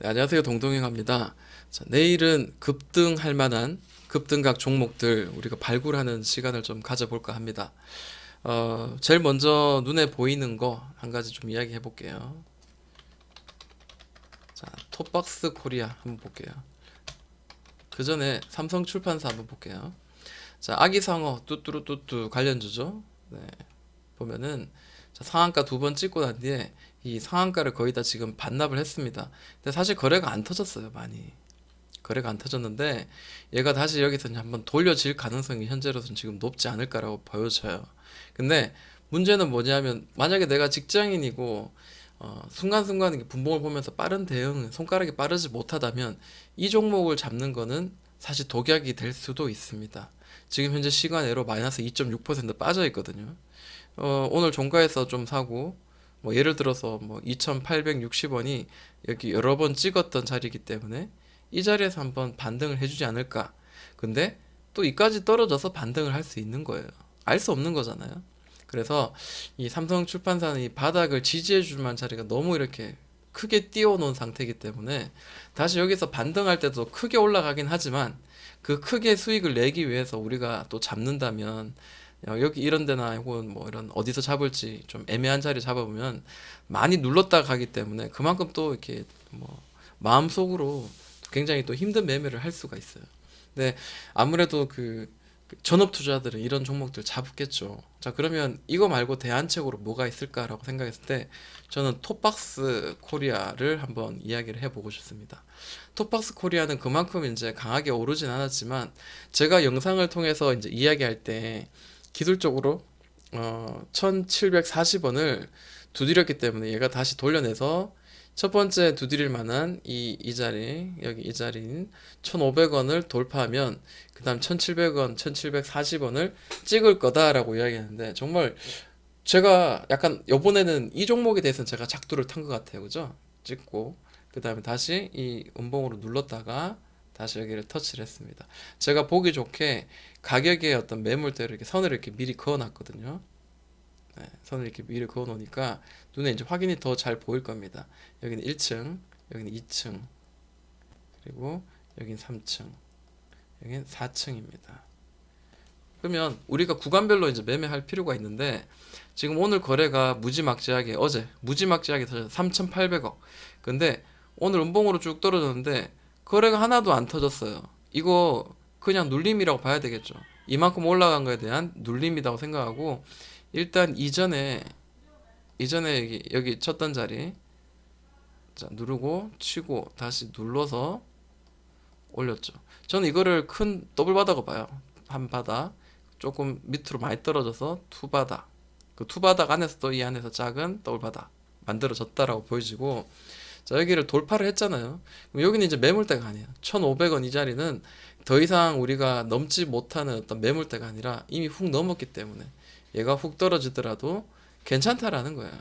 네, 안녕하세요. 동동행합니다. 자, 내일은 급등할 만한 급등각 종목들 우리가 발굴하는 시간을 좀 가져볼까 합니다. 제일 먼저 눈에 보이는 거 한 가지 좀 이야기해 볼게요. 자, 톱박스 코리아 한번 볼게요. 그 전에 삼성 출판사 한번 볼게요. 자, 아기상어 뚜뚜루뚜뚜 관련주죠. 네, 보면은 자, 상한가 두 번 찍고 난 뒤에 이 상한가를 거의 다 지금 반납을 했습니다. 근데 사실 거래가 안 터졌어요, 많이. 거래가 안 터졌는데 얘가 다시 여기서 이제 한번 돌려질 가능성이 현재로서는 지금 높지 않을까라고 보여져요. 근데 문제는 뭐냐면 만약에 내가 직장인이고 순간순간 이렇게 분봉을 보면서 빠른 대응, 손가락이 빠르지 못하다면 이 종목을 잡는 거는 사실 독약이 될 수도 있습니다. 지금 현재 시간외로 마이너스 2.6% 빠져 있거든요. 오늘 종가에서 좀 사고 뭐 예를 들어서 뭐 2,860원이 여기 여러 번 찍었던 자리이기 때문에 이 자리에서 한번 반등을 해주지 않을까. 근데 또 이까지 떨어져서 반등을 할 수 있는 거예요. 알 수 없는 거잖아요. 그래서 이 삼성 출판사는 이 바닥을 지지해 줄 만한 자리가 너무 이렇게 크게 띄워놓은 상태이기 때문에 다시 여기서 반등할 때도 크게 올라가긴 하지만 그 크게 수익을 내기 위해서 우리가 또 잡는다면 여기 이런 데나 혹은 뭐 이런 어디서 잡을지 좀 애매한 자리 잡아보면 많이 눌렀다 가기 때문에 그만큼 또 이렇게 뭐 마음속으로 굉장히 또 힘든 매매를 할 수가 있어요. 근데 아무래도 그 전업 투자들은 이런 종목들 잡겠죠. 자, 그러면 이거 말고 대안책으로 뭐가 있을까라고 생각했을 때 저는 톱박스 코리아를 한번 이야기를 해보고 싶습니다. 톱박스 코리아는 그만큼 이제 강하게 오르진 않았지만 제가 영상을 통해서 이제 이야기할 때 기술적으로 1740원을 두드렸기 때문에 얘가 다시 돌려내서 첫 번째 두드릴 만한 이 자리, 여기 이 자리인 1,500원을 돌파하면 그 다음 1,700원, 1,740원을 찍을 거다라고 이야기하는데 정말 제가 약간 요번에는 이 종목에 대해서는 제가 작두를 탄 것 같아요. 그죠? 찍고 그 다음에 다시 이 음봉으로 눌렀다가 다시 여기를 터치를 했습니다. 제가 보기 좋게 가격의 어떤 매물대로 이렇게 선을 이렇게 미리 그어 놨거든요. 네, 선을 이렇게 미리 그어 놓으니까 눈에 이제 확인이 더 잘 보일 겁니다. 여기는 1층, 여기는 2층, 그리고 여기는 3층, 여기는 4층입니다. 그러면 우리가 구간별로 이제 매매할 필요가 있는데 지금 오늘 거래가 무지막지하게 어제 무지막지하게 터져서 3,800억. 근데 오늘 음봉으로 쭉 떨어졌는데 거래가 하나도 안 터졌어요. 이거 그냥 눌림이라고 봐야 되겠죠. 이만큼 올라간 거에 대한 눌림이라고 생각하고 일단 이전에 여기 쳤던 자리 자 누르고 치고 다시 눌러서 올렸죠. 저는 이거를 큰 더블 바닥으로 봐요. 한 바닥 조금 밑으로 많이 떨어져서 투 바닥 그 투 바닥 안에서도 이 안에서 작은 더블 바닥 만들어졌다라고 보여지고 자 여기를 돌파를 했잖아요. 그럼 여기는 이제 매물대가 아니에요. 1,500원 이 자리는 더 이상 우리가 넘지 못하는 어떤 매물대가 아니라 이미 훅 넘었기 때문에 얘가 훅 떨어지더라도 괜찮다라는 거예요.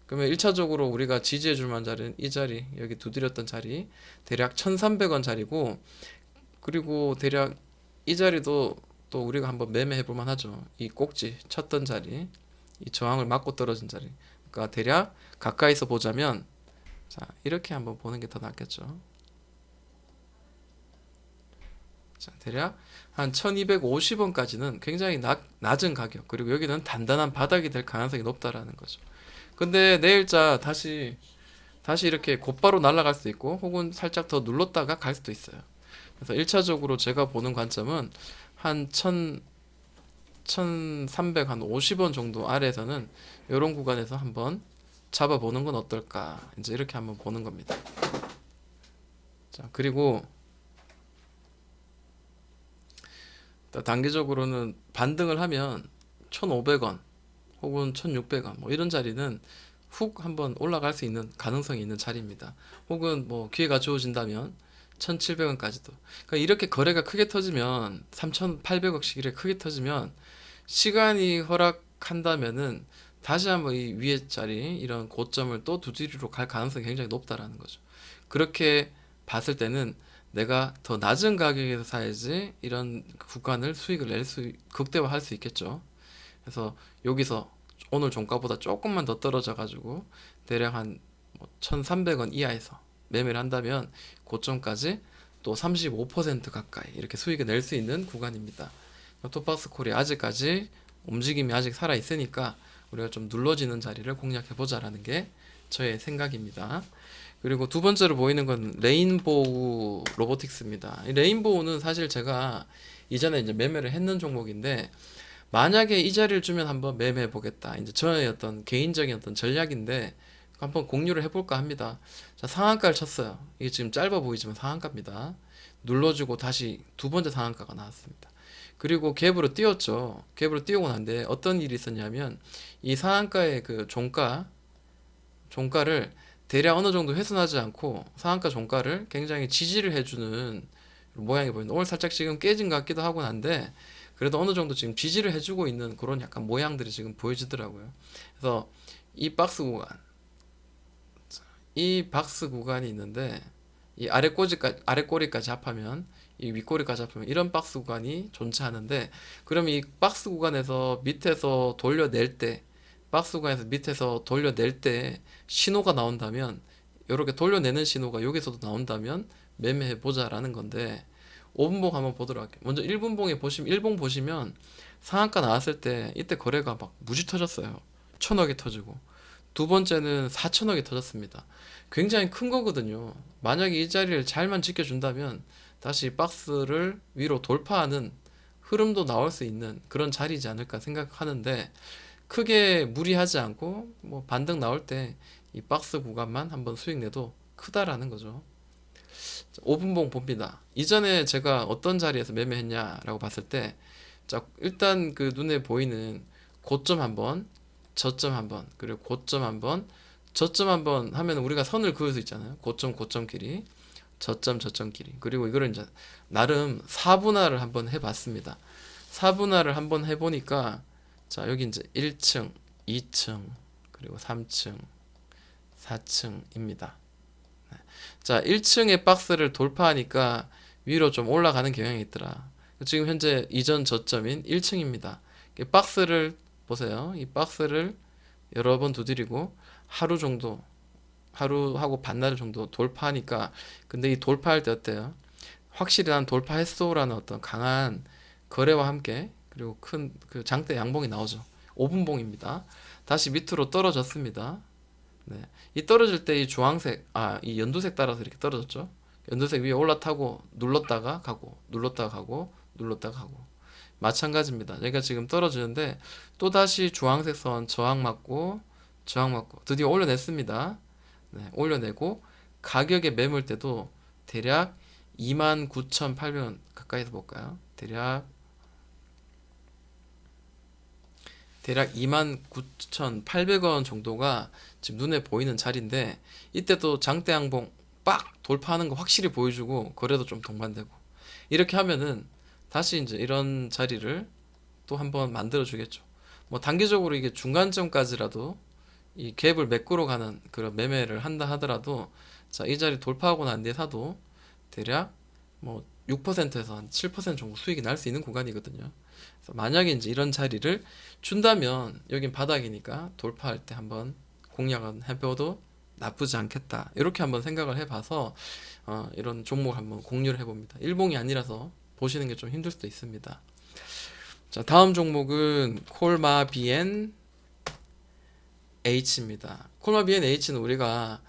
그러면 1차적으로 우리가 지지해 줄 만한 자리는 이 자리, 여기 두드렸던 자리, 대략 1,300원 자리고, 그리고 대략 이 자리도 또 우리가 한번 매매해 볼 만하죠. 이 꼭지 쳤던 자리, 이 저항을 맞고 떨어진 자리. 그러니까 대략 가까이서 보자면, 자, 이렇게 한번 보는 게 더 낫겠죠. 자, 대략 한 1250원까지는 굉장히 낮은 가격, 그리고 여기는 단단한 바닥이 될 가능성이 높다라는 거죠. 근데 내일자 다시 이렇게 곧바로 날아갈 수도 있고 혹은 살짝 더 눌렀다가 갈 수도 있어요. 그래서 1차적으로 제가 보는 관점은 한 1300, 한 50원 정도 아래에서는 이런 구간에서 한번 잡아보는 건 어떨까 이제 이렇게 한번 보는 겁니다. 자, 그리고 단기적으로는 반등을 하면 1,500원 혹은 1,600원 뭐 이런 자리는 훅 한번 올라갈 수 있는 가능성이 있는 자리입니다. 혹은 뭐 기회가 주어진다면 1,700원까지도. 그러니까 이렇게 거래가 크게 터지면 3,800억씩 이렇게 크게 터지면 시간이 허락한다면은 다시 한번 이 위에 자리 이런 고점을 또 두드리러 갈 가능성이 굉장히 높다라는 거죠. 그렇게 봤을 때는 내가 더 낮은 가격에서 사야지 이런 구간을 수익을 극대화할 수 있겠죠. 그래서 여기서 오늘 종가보다 조금만 더 떨어져 가지고 대략 한 1,300원 이하에서 매매를 한다면 고점까지 또 35% 가까이 이렇게 수익을 낼 수 있는 구간입니다. 톱박스 콜이 아직까지 움직임이 아직 살아 있으니까 우리가 좀 눌러지는 자리를 공략해 보자라는 게 저의 생각입니다. 그리고 두 번째로 보이는 건 레인보우 로보틱스입니다. 이 레인보우는 사실 제가 이전에 이제 매매를 했는 종목인데, 만약에 이 자리를 주면 한번 매매해 보겠다, 이제 저의 어떤 개인적인 어떤 전략인데 한번 공유를 해볼까 합니다. 자, 상한가를 쳤어요. 이게 지금 짧아 보이지만 상한가입니다. 눌러주고 다시 두 번째 상한가가 나왔습니다. 그리고 갭으로 띄웠죠. 갭으로 띄우고 난데 어떤 일이 있었냐면, 이 상한가의 그 종가를 대략 어느 정도 훼손하지 않고 상한가 종가를 굉장히 지지를 해주는 모양이 보이는데, 오늘 살짝 지금 깨진 것 같기도 하고 한데 그래도 어느 정도 지금 지지를 해주고 있는 그런 약간 모양들이 지금 보여지더라고요. 그래서 이 박스 구간, 이 박스 구간이 있는데, 이 아래 꼬리까지 합하면, 이 윗꼬리까지 합하면 이런 박스 구간이 존재하는데, 그럼 이 박스 구간에서 밑에서 돌려낼 때, 박스 구간에서 밑에서 돌려낼 때 신호가 나온다면, 이렇게 돌려내는 신호가 여기서도 나온다면 매매해 보자라는 건데, 5분봉 한번 보도록 할게요. 먼저 1분봉에 보시면, 1봉 보시면 상한가 나왔을 때 이때 거래가 막 무지 터졌어요. 1000억이 터지고, 두 번째는 4000억이 터졌습니다. 굉장히 큰 거거든요. 만약에 이 자리를 잘만 지켜준다면 다시 박스를 위로 돌파하는 흐름도 나올 수 있는 그런 자리이지 않을까 생각하는데, 크게 무리하지 않고 뭐 반등 나올 때 이 박스 구간만 한번 수익 내도 크다라는 거죠. 5분봉 봅니다. 이전에 제가 어떤 자리에서 매매했냐라고 봤을 때, 자, 일단 그 눈에 보이는 고점 한번, 저점 한번, 그리고 고점 한번, 저점 한번 하면 우리가 선을 그을 수 있잖아요. 고점 고점끼리, 저점 저점끼리. 그리고 이거를 이제 나름 사분할을 한번 해봤습니다. 사분할을 한번 해보니까, 자, 여기 이제 1층, 2층, 그리고 3층, 4층입니다. 자, 1층의 박스를 돌파하니까 위로 좀 올라가는 경향이 있더라. 지금 현재 이전 저점인 1층입니다. 박스를 보세요. 이 박스를 여러 번 두드리고 하루 정도, 하루하고 반나절 정도 돌파하니까, 근데 이 돌파할 때 어때요? 확실히 난 돌파했소라는 어떤 강한 거래와 함께, 그리고 큰 그 장대 양봉이 나오죠. 5분봉입니다. 다시 밑으로 떨어졌습니다. 네. 이 떨어질 때 이 주황색, 이 연두색 따라서 이렇게 떨어졌죠. 연두색 위에 올라타고 눌렀다가 가고, 눌렀다가 가고, 눌렀다가 가고. 마찬가지입니다. 여기가 지금 떨어지는데 또다시 주황색 선 저항 맞고, 저항 맞고, 드디어 올려냈습니다. 네, 올려내고 가격의 매물대도 대략 29,800원 가까이서 볼까요? 대략 29,800원 정도가 지금 눈에 보이는 자리인데, 이때도 장대 양봉 빡 돌파하는 거 확실히 보여주고 거래도 좀 동반되고, 이렇게 하면은 다시 이제 이런 자리를 또 한번 만들어 주겠죠. 뭐 단기적으로 이게 중간점까지라도 이 갭을 메꾸러 가는 그런 매매를 한다 하더라도, 자, 이 자리 돌파하고 난 뒤에 사도 대략 뭐 6%에서 한 7% 정도 수익이 날 수 있는 구간이거든요. 그래서 만약에 이제 이런 자리를 준다면 여긴 바닥이니까 돌파할 때 한번 공략은 해봐도 나쁘지 않겠다, 이렇게 한번 생각을 해봐서 이런 종목을 한번 공유를 해봅니다. 일봉이 아니라서 보시는 게 좀 힘들 수도 있습니다. 자, 다음 종목은 콜마비엔 H입니다. 콜마비엔 H는 우리가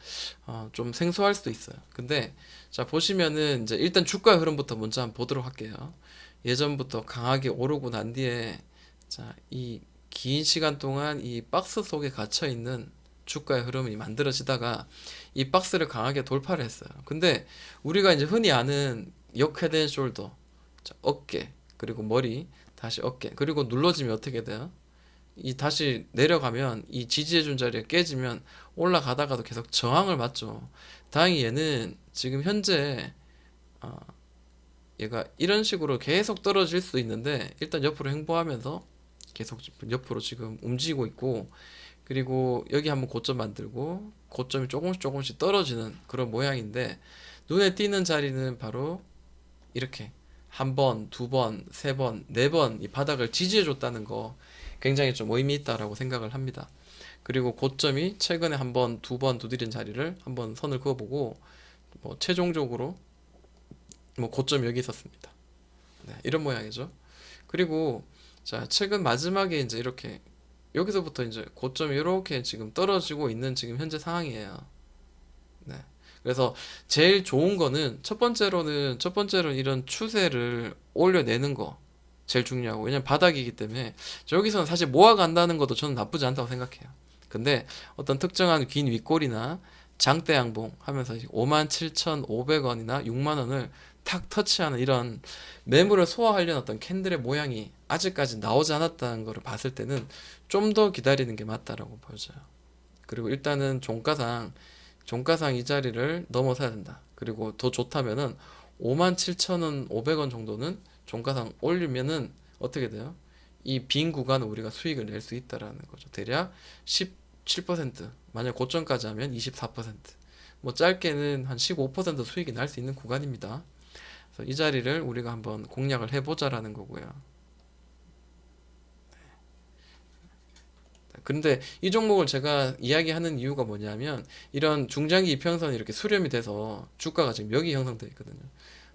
좀 생소할 수도 있어요. 근데 자, 보시면은 이제 일단 주가 흐름부터 먼저 한번 보도록 할게요. 예전부터 강하게 오르고 난 뒤에, 자, 이 긴 시간 동안 이 박스 속에 갇혀 있는 주가의 흐름이 만들어지다가 이 박스를 강하게 돌파를 했어요. 근데 우리가 이제 흔히 아는 역헤드 앤 숄더, 자, 어깨, 그리고 머리, 다시 어깨, 그리고 눌러지면 어떻게 돼요? 이 다시 내려가면 이 지지해준 자리가 깨지면 올라가다가도 계속 저항을 받죠. 다행히 얘는 지금 현재 얘가 이런 식으로 계속 떨어질 수 있는데, 일단 옆으로 횡보하면서 계속 옆으로 지금 움직이고 있고, 그리고 여기 한번 고점 만들고 고점이 조금씩 조금씩 떨어지는 그런 모양인데, 눈에 띄는 자리는 바로 이렇게 한 번, 두 번, 세 번, 네 번 이 바닥을 지지해 줬다는 거, 굉장히 좀 의미 있다라고 생각을 합니다. 그리고 고점이 최근에 한 번, 두 번 두드린 자리를 한번 선을 그어보고, 뭐 최종적으로 뭐 고점 여기 있었습니다. 네, 이런 모양이죠. 그리고 자, 최근 마지막에 이제 이렇게 여기서부터 이제 고점이 이렇게 지금 떨어지고 있는 지금 현재 상황이에요. 네. 그래서 제일 좋은 거는 첫 번째로는 이런 추세를 올려내는 거 제일 중요하고, 왜냐면 바닥이기 때문에 여기서는 사실 모아간다는 것도 저는 나쁘지 않다고 생각해요. 근데 어떤 특정한 긴 윗골이나 장대 양봉 하면서 57,500원이나 6만 원을 탁 터치하는 이런 매물을 소화하려는 어떤 캔들의 모양이 아직까지 나오지 않았다는 것을 봤을 때는 좀 더 기다리는 게 맞다라고 보여져요. 그리고 일단은 종가상 이 자리를 넘어서야 된다. 그리고 더 좋다면은 57,000원, 500원 정도는 종가상 올리면은 어떻게 돼요? 이 빈 구간은 우리가 수익을 낼 수 있다라는 거죠. 대략 17%, 만약 고점까지 하면 24%, 뭐 짧게는 한 15% 수익이 날 수 있는 구간입니다. 그래서 이 자리를 우리가 한번 공략을 해보자라는 거고요. 근데 이 종목을 제가 이야기하는 이유가 뭐냐면, 이런 중장기 이평선이 이렇게 수렴이 돼서 주가가 지금 여기 형성되어 있거든요.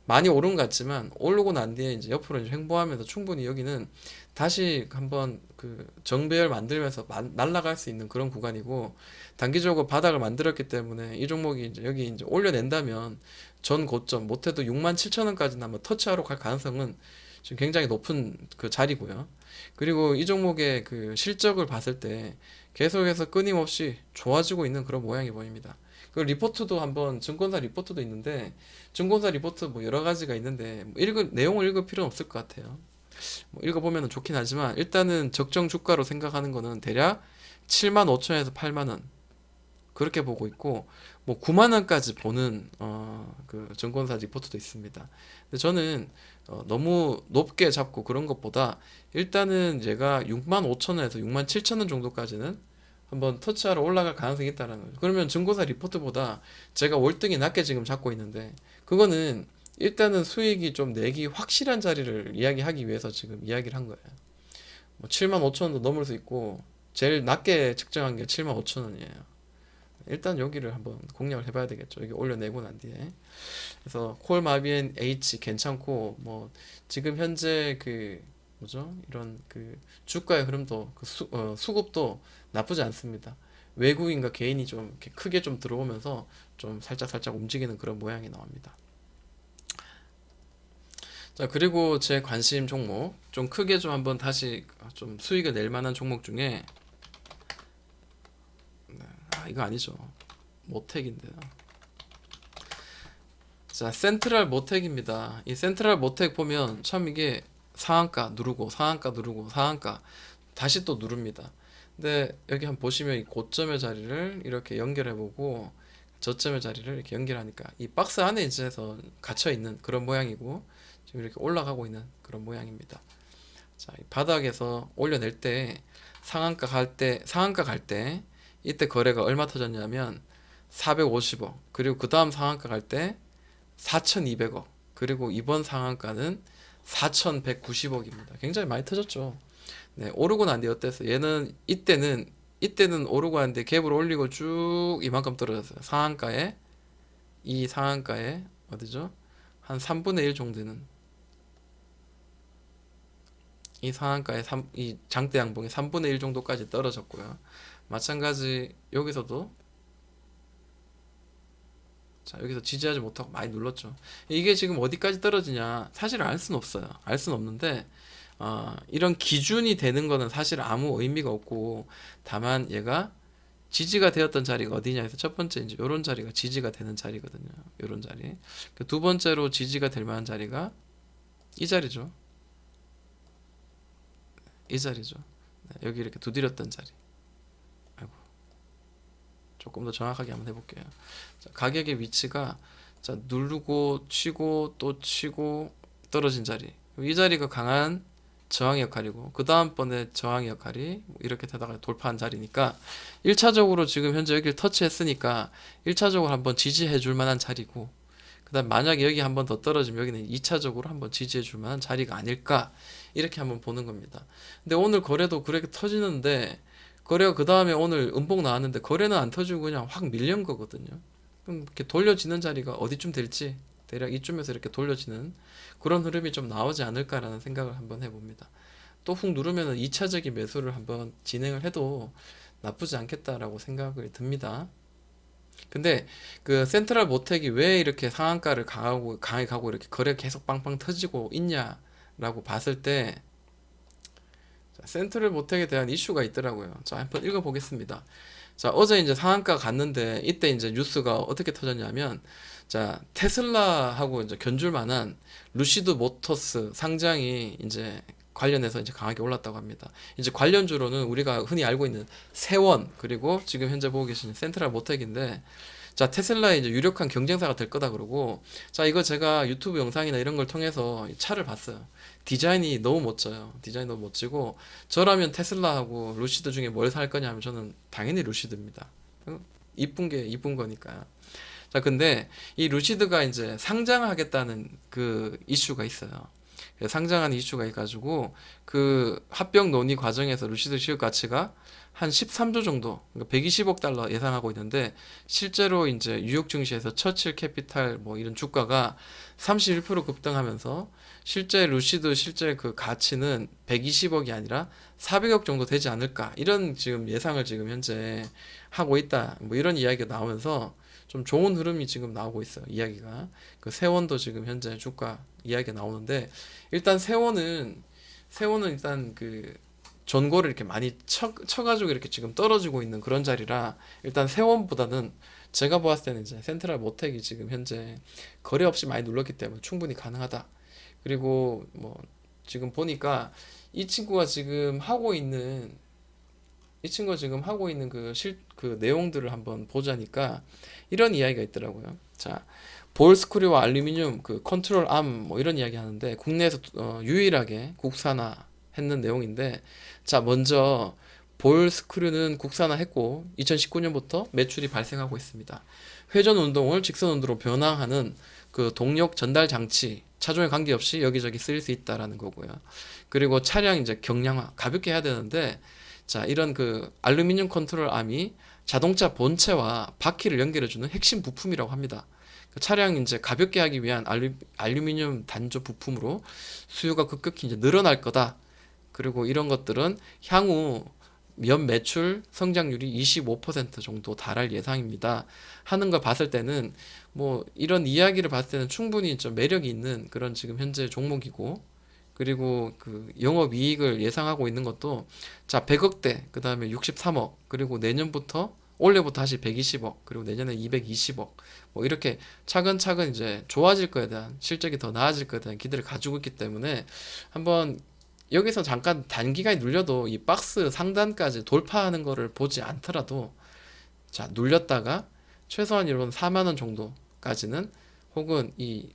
많이 오른 것 같지만 오르고 난 뒤에 이제 옆으로 이제 횡보하면서 충분히 여기는 다시 한번 그 정배열 만들면서 날아갈 수 있는 그런 구간이고, 단기적으로 바닥을 만들었기 때문에 이 종목이 이제 여기 이제 올려낸다면 전 고점 못해도 67,000원까지는 한번 터치하러 갈 가능성은 지금 굉장히 높은 그 자리고요. 그리고 이 종목의 그 실적을 봤을 때 계속해서 끊임없이 좋아지고 있는 그런 모양이 보입니다. 그 리포트도 한번, 증권사 리포트도 있는데, 증권사 리포트 뭐 여러 가지가 있는데 뭐 내용을 읽을 필요는 없을 것 같아요. 뭐 읽어보면 좋긴 하지만 일단은 적정 주가로 생각하는 거는 대략 7만 5천에서 8만 원 그렇게 보고 있고, 뭐 9만 원까지 보는 그 증권사 리포트도 있습니다. 근데 저는 너무 높게 잡고 그런 것보다 일단은 얘가 6만 5천 원에서 6만 7천 원 정도까지는 한번 터치하러 올라갈 가능성이 있다는 거죠. 그러면 증권사 리포트보다 제가 월등히 낮게 지금 잡고 있는데, 그거는 일단은 수익이 좀 내기 확실한 자리를 이야기하기 위해서 지금 이야기를 한 거예요. 뭐 7만 5천 원도 넘을 수 있고, 제일 낮게 측정한 게 7만 5천 원이에요. 일단 여기를 한번 공략을 해봐야 되겠죠. 여기 올려내고 난 뒤에. 그래서 콜 마비엔 H 괜찮고, 뭐 지금 현재 그 뭐죠? 이런 그 주가의 흐름도 그 수급도 나쁘지 않습니다. 외국인과 개인이 좀 이렇게 크게 좀 들어오면서 좀 살짝 살짝 움직이는 그런 모양이 나옵니다. 자, 그리고 제 관심 종목 좀 크게 좀 한번 다시 좀 수익을 낼 만한 종목 중에, 이거 아니죠. 모텍인데요. 자, 센트럴 모텍입니다. 이 센트럴 모텍 보면 참 이게 상한가 누르고 상한가 누르고 상한가 다시 또 누릅니다. 근데 여기 한번 보시면 이 고점의 자리를 이렇게 연결해보고 저점의 자리를 이렇게 연결하니까 이 박스 안에 이제서 갇혀 있는 그런 모양이고, 지금 이렇게 올라가고 있는 그런 모양입니다. 자, 이 바닥에서 올려낼 때 상한가 갈 때 이때 거래가 얼마 터졌냐면 450억, 그리고 그 다음 상한가 갈 때 4,200억, 그리고 이번 상한가는 4,190억입니다. 굉장히 많이 터졌죠. 네, 오르고 난 뒤 어땠어요? 얘는 이때는 오르고 난 뒤에 갭을 올리고 쭉 이만큼 떨어졌어요. 이 상한가에 어디죠? 한 3분의 1 정도는 이 장대 양봉이 3분의 1 정도까지 떨어졌고요. 마찬가지 여기서도, 자, 여기서 지지하지 못하고 많이 눌렀죠. 이게 지금 어디까지 떨어지냐? 사실 알 수는 없어요. 알 수는 없는데, 이런 기준이 되는 거는 사실 아무 의미가 없고, 다만 얘가 지지가 되었던 자리가 어디냐 해서 첫 번째 이제 요런 자리가 지지가 되는 자리거든요. 요런 자리. 두 번째로 지지가 될 만한 자리가 이 자리죠. 이 자리죠. 네, 여기 이렇게 두드렸던 자리. 아이고, 조금 더 정확하게 한번 해볼게요. 자, 가격의 위치가, 자, 누르고 치고 또 치고 떨어진 자리. 이 자리가 강한 저항의 역할이고, 그 다음번에 저항의 역할이 이렇게 되다가 돌파한 자리니까 1차적으로 지금 현재 여기를 터치했으니까 1차적으로 한번 지지해 줄 만한 자리고, 그 다음 만약에 여기 한번 더 떨어지면 여기는 2차적으로 한번 지지해 줄 만한 자리가 아닐까, 이렇게 한번 보는 겁니다. 근데 오늘 거래도 그렇게 터지는데, 거래가 그 다음에 오늘 음봉 나왔는데 거래는 안 터지고 그냥 확 밀린 거거든요. 그럼 이렇게 돌려지는 자리가 어디쯤 될지 대략 이쯤에서 이렇게 돌려지는 그런 흐름이 좀 나오지 않을까라는 생각을 한번 해봅니다. 또 훅 누르면은 2차적인 매수를 한번 진행을 해도 나쁘지 않겠다라고 생각을 듭니다. 근데 그 센트럴 모텍이 왜 이렇게 상한가를 강하게 가고 이렇게 거래 계속 빵빵 터지고 있냐라고 봤을 때 센트럴 모텍에 대한 이슈가 있더라고요. 자, 한번 읽어보겠습니다. 자, 어제 이제 상한가 갔는데 이때 이제 뉴스가 어떻게 터졌냐면 자, 테슬라하고 이제 견줄 만한 루시드 모터스 상장이 이제 관련해서 이제 강하게 올랐다고 합니다. 이제 관련주로는 우리가 흔히 알고 있는 세원 그리고 지금 현재 보고 계시는 센트럴 모텍인데 자, 테슬라의 이제 유력한 경쟁사가 될 거다 그러고 자, 이거 제가 유튜브 영상이나 이런 걸 통해서 이 차를 봤어요. 디자인이 너무 멋져요. 디자인 너무 멋지고 저라면 테슬라하고 루시드 중에 뭘 살 거냐 하면 저는 당연히 루시드입니다. 이쁜 게 이쁜 거니까. 자, 근데 이 루시드가 이제 상장하겠다는 그 이슈가 있어요. 상장하는 이슈가 있가지고 그 합병 논의 과정에서 루시드 시업 가치가 한 13조 정도, 그러니까 120억 달러 예상하고 있는데 실제로 이제 뉴욕 증시에서 처칠 캐피탈 뭐 이런 주가가 31% 급등하면서 실제 그 가치는 120억이 아니라 400억 정도 되지 않을까 이런 지금 예상을 지금 현재 하고 있다. 뭐 이런 이야기가 나오면서 좀 좋은 흐름이 지금 나오고 있어요. 이야기가 그 세원도 지금 현재 주가 이야기가 나오는데 일단 세원은 일단 그 전고를 이렇게 많이 쳐가지고 이렇게 지금 떨어지고 있는 그런 자리라 일단 세원보다는 제가 보았을 때는 이제 센트럴 모텍이 지금 현재 거래 없이 많이 눌렀기 때문에 충분히 가능하다. 그리고 뭐 지금 보니까 이 친구가 지금 하고 있는 그 내용들을 한번 보자니까 이런 이야기가 있더라고요. 자, 볼 스크류와 알루미늄 그 컨트롤 암 뭐 이런 이야기 하는데 국내에서 유일하게 국산화했는 내용인데 자, 먼저 볼 스크류는 국산화했고 2019년부터 매출이 발생하고 있습니다. 회전 운동을 직선 운동으로 변화하는 그 동력 전달 장치 차종에 관계없이 여기저기 쓰일 수 있다라는 거고요. 그리고 차량 이제 경량화 가볍게 해야 되는데 자, 이런 그 알루미늄 컨트롤 암이 자동차 본체와 바퀴를 연결해주는 핵심 부품이라고 합니다. 그 차량 이제 가볍게 하기 위한 알루미늄 단조 부품으로 수요가 급격히 이제 늘어날 거다. 그리고 이런 것들은 향후 연 매출 성장률이 25% 정도 달할 예상입니다. 하는 걸 봤을 때는 뭐 이런 이야기를 봤을 때는 충분히 좀 매력이 있는 그런 지금 현재 종목이고 그리고 그 영업 이익을 예상하고 있는 것도 자 100억대 그다음에 63억 그리고 내년부터 올해부터 다시 120억 그리고 내년에 220억 뭐 이렇게 차근차근 이제 좋아질 거에 대한 실적이 더 나아질 거에 대한 기대를 가지고 있기 때문에 한번 여기서 잠깐 단기간에 눌려도 이 박스 상단까지 돌파하는 거를 보지 않더라도 자 눌렸다가 최소한 이런 4만 원 정도까지는 혹은 이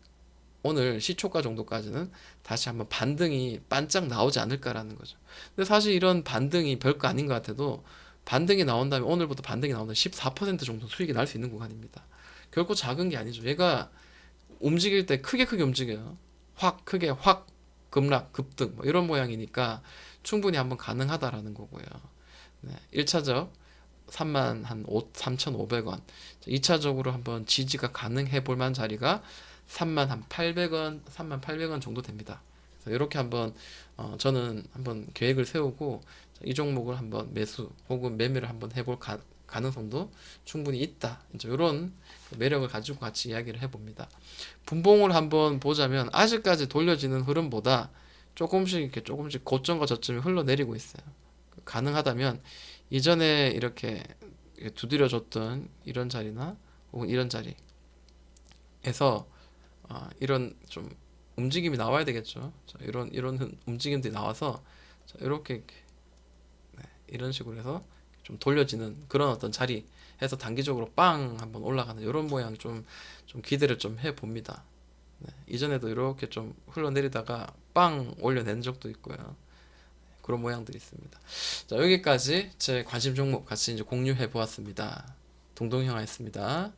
오늘 시초가 정도까지는 다시 한번 반등이 반짝 나오지 않을까라는 거죠. 근데 사실 이런 반등이 별거 아닌 것 같아도 반등이 나온다면 오늘부터 반등이 나온다면 14% 정도 수익이 날 수 있는 구간입니다. 결코 작은 게 아니죠. 얘가 움직일 때 크게 움직여요. 확 크게 확 급락 급등 뭐 이런 모양이니까 충분히 한번 가능하다라는 거고요. 네, 1차적 3만 한 3,500원 2차적으로 한번 지지가 가능해 볼 만한 자리가 3만 한 800원 3만 800원 정도 됩니다. 그래서 이렇게 한번 저는 한번 계획을 세우고 이 종목을 한번 매수 혹은 매매를 한번 해볼 가능성도 충분히 있다. 이제 이런 매력을 가지고 같이 이야기를 해봅니다. 분봉을 한번 보자면 아직까지 돌려지는 흐름보다 조금씩 고점과 저점이 흘러내리고 있어요. 가능하다면 이전에 이렇게 두드려줬던 이런 자리나 혹은 이런 자리에서 이런 좀 움직임이 나와야 되겠죠. 자, 이런 움직임들이 나와서 자, 이렇게 네, 이런 식으로 해서 좀 돌려지는 그런 어떤 자리에서 단기적으로 빵 한번 올라가는 이런 모양 좀 기대를 좀 해봅니다. 네, 이전에도 이렇게 좀 흘러내리다가 빵 올려낸 적도 있고요. 그런 모양들이 있습니다. 자, 여기까지 제 관심 종목 같이 이제 공유해 보았습니다. 동동형아였습니다.